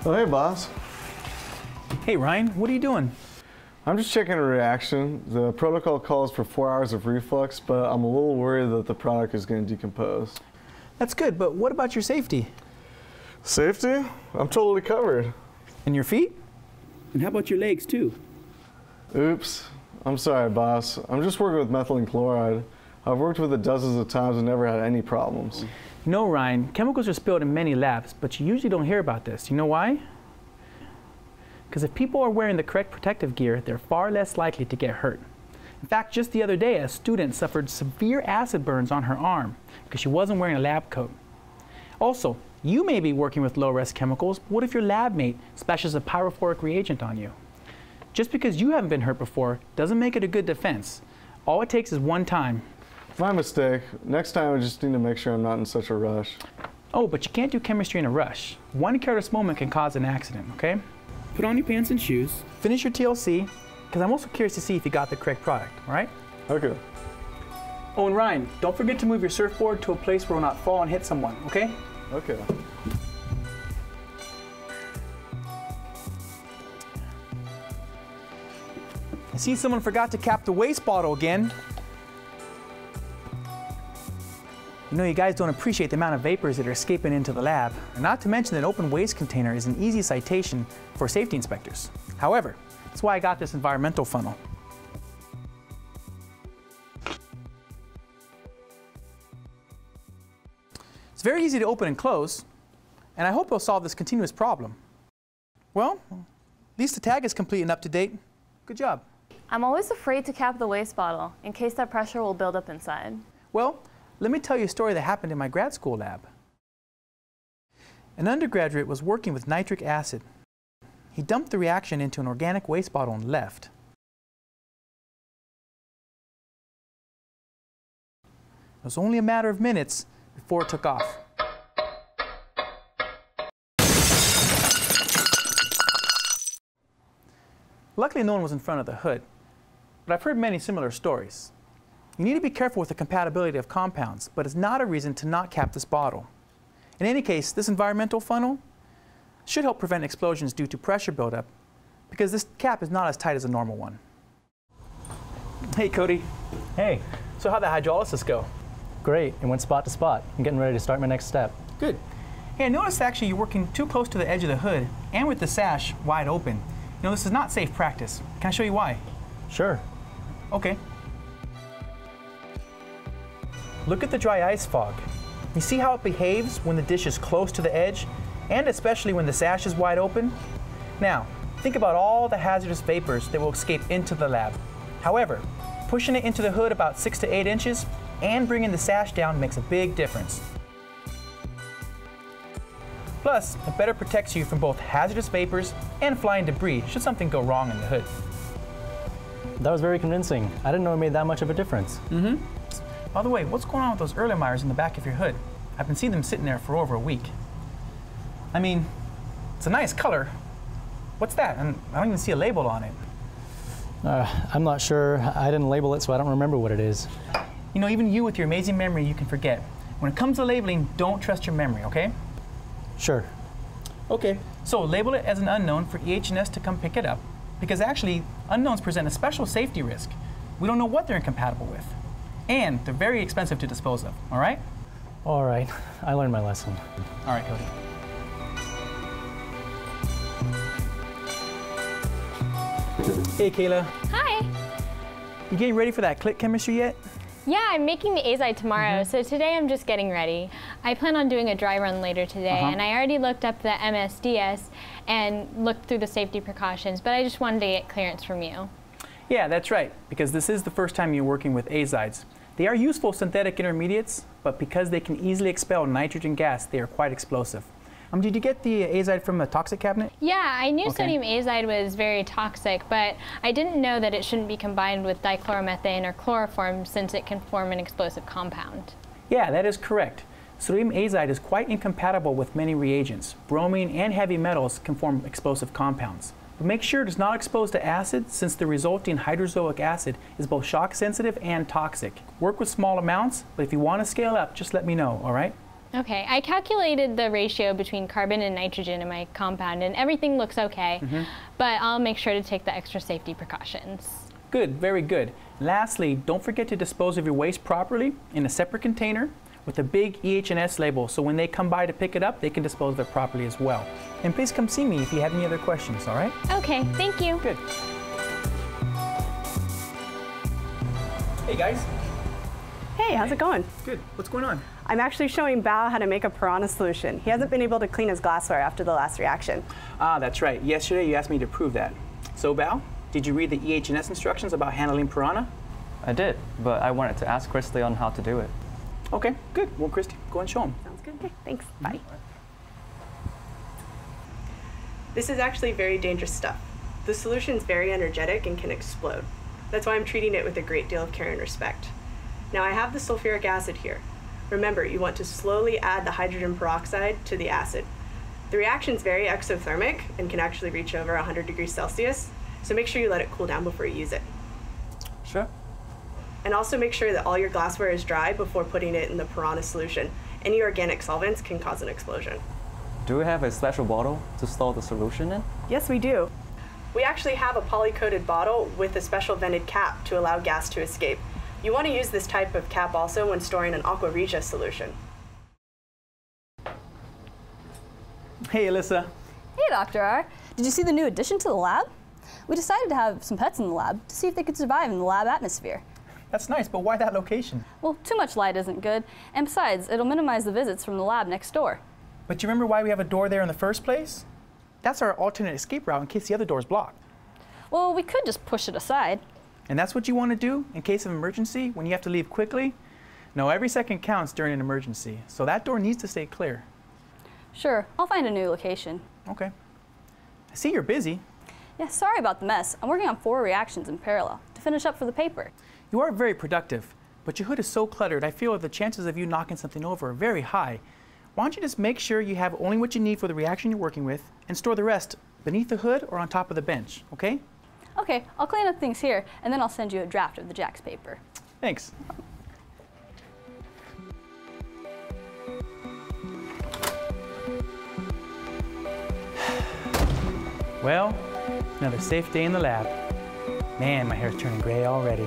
Oh, hey, boss. Hey, Ryan, what are you doing? I'm just checking a reaction. The protocol calls for 4 hours of reflux, but I'm a little worried that the product is going to decompose. That's good, but what about your safety? Safety? I'm totally covered. And your feet? And how about your legs, too? Oops. I'm sorry, boss. I'm just working with methylene chloride. I've worked with it dozens of times and never had any problems. No, Ryan. Chemicals are spilled in many labs, but you usually don't hear about this. You know why? Because if people are wearing the correct protective gear, they're far less likely to get hurt. In fact, just the other day, a student suffered severe acid burns on her arm because she wasn't wearing a lab coat. Also, you may be working with low-risk chemicals, but what if your lab mate splashes a pyrophoric reagent on you? Just because you haven't been hurt before doesn't make it a good defense. All it takes is one time. My mistake. Next time I just need to make sure I'm not in such a rush. Oh, but you can't do chemistry in a rush. One careless moment can cause an accident, okay? Put on your pants and shoes. Finish your TLC, because I'm also curious to see if you got the correct product, all right? Okay. Oh, and Ryan, don't forget to move your surfboard to a place where it will not fall and hit someone, okay? Okay. I see someone forgot to cap the waste bottle again. You know, you guys don't appreciate the amount of vapors that are escaping into the lab. And not to mention that an open waste container is an easy citation for safety inspectors. However, that's why I got this environmental funnel. It's very easy to open and close, and I hope it'll solve this continuous problem. Well, at least the tag is complete and up to date. Good job. I'm always afraid to cap the waste bottle in case that pressure will build up inside. Well, let me tell you a story that happened in my grad school lab. An undergraduate was working with nitric acid. He dumped the reaction into an organic waste bottle and left. It was only a matter of minutes before it took off. Luckily, no one was in front of the hood, but I've heard many similar stories. You need to be careful with the compatibility of compounds, but it's not a reason to not cap this bottle. In any case, this environmental funnel should help prevent explosions due to pressure buildup, because this cap is not as tight as a normal one. Hey, Cody. Hey. So how'd the hydrolysis go? Great. It went spot to spot. I'm getting ready to start my next step. Good. Hey, I noticed actually you're working too close to the edge of the hood and with the sash wide open. You know, this is not safe practice. Can I show you why? Sure. Okay. Look at the dry ice fog. You see how it behaves when the dish is close to the edge, and especially when the sash is wide open? Now, think about all the hazardous vapors that will escape into the lab. However, pushing it into the hood about 6 to 8 inches and bringing the sash down makes a big difference. Plus, it better protects you from both hazardous vapors and flying debris should something go wrong in the hood. That was very convincing. I didn't know it made that much of a difference. Mm-hmm. By the way, what's going on with those Erlenmeyers in the back of your hood? I've been seeing them sitting there for over a week. I mean, it's a nice color. What's that? And I don't even see a label on it. I'm not sure. I didn't label it, so I don't remember what it is. You know, even you with your amazing memory, you can forget. When it comes to labeling, don't trust your memory, okay? Sure. Okay, so label it as an unknown for EH&S to come pick it up, because actually, unknowns present a special safety risk. We don't know what they're incompatible with. And they're very expensive to dispose of, all right? All right, I learned my lesson. All right, Cody. Hey, Kayla. Hi. You getting ready for that click chemistry yet? Yeah, I'm making the azide tomorrow, so today I'm just getting ready. I plan on doing a dry run later today, and I already looked up the MSDS and looked through the safety precautions, but I just wanted to get clearance from you. Yeah, that's right, because this is the first time you're working with azides. They are useful synthetic intermediates, but because they can easily expel nitrogen gas, they are quite explosive. Did you get the azide from the toxic cabinet? Yeah, I knew sodium azide was very toxic, but I didn't know that it shouldn't be combined with dichloromethane or chloroform since it can form an explosive compound. Yeah, that is correct. Sodium azide is quite incompatible with many reagents. Bromine and heavy metals can form explosive compounds. But make sure it is not exposed to acid, since the resulting hydrozoic acid is both shock sensitive and toxic. Work with small amounts, but if you want to scale up, just let me know, all right? Okay, I calculated the ratio between carbon and nitrogen in my compound, and everything looks okay, but I'll make sure to take the extra safety precautions. Good, very good. Lastly, don't forget to dispose of your waste properly in a separate container with a big EH&S label, so when they come by to pick it up, they can dispose of it properly as well. And please come see me if you have any other questions, all right? Okay, thank you. Good. Hey guys. Hey, how's it going? Good. What's going on? I'm actually showing Bao how to make a piranha solution. He hasn't been able to clean his glassware after the last reaction. Ah, that's right. Yesterday you asked me to prove that. So Bao, did you read the EH&S instructions about handling piranha? I did, but I wanted to ask Christy on how to do it. Okay, good. Well, Christy, go and show him. Sounds good. Okay, thanks. Bye. This is actually very dangerous stuff. The solution is very energetic and can explode. That's why I'm treating it with a great deal of care and respect. Now I have the sulfuric acid here. Remember, you want to slowly add the hydrogen peroxide to the acid. The reaction is very exothermic and can actually reach over 100 degrees Celsius, so make sure you let it cool down before you use it. Sure. And also make sure that all your glassware is dry before putting it in the piranha solution. Any organic solvents can cause an explosion. Do we have a special bottle to store the solution in? Yes, we do. We actually have a poly-coated bottle with a special vented cap to allow gas to escape. You want to use this type of cap also when storing an aqua regia solution. Hey, Alyssa. Hey, Dr. R. Did you see the new addition to the lab? We decided to have some pets in the lab to see if they could survive in the lab atmosphere. That's nice, but why that location? Well, too much light isn't good, and besides, it'll minimize the visits from the lab next door. But you remember why we have a door there in the first place? That's our alternate escape route in case the other door's blocked. Well, we could just push it aside. And that's what you want to do in case of emergency, when you have to leave quickly? No, every second counts during an emergency, so that door needs to stay clear. Sure, I'll find a new location. Okay. I see you're busy. Yeah, sorry about the mess. I'm working on 4 reactions in parallel to finish up for the paper. You are very productive, but your hood is so cluttered, I feel the chances of you knocking something over are very high. Why don't you just make sure you have only what you need for the reaction you're working with and store the rest beneath the hood or on top of the bench, okay? Okay, I'll clean up things here, and then I'll send you a draft of the JAX paper. Thanks. Well, another safe day in the lab. Man, my hair's turning gray already.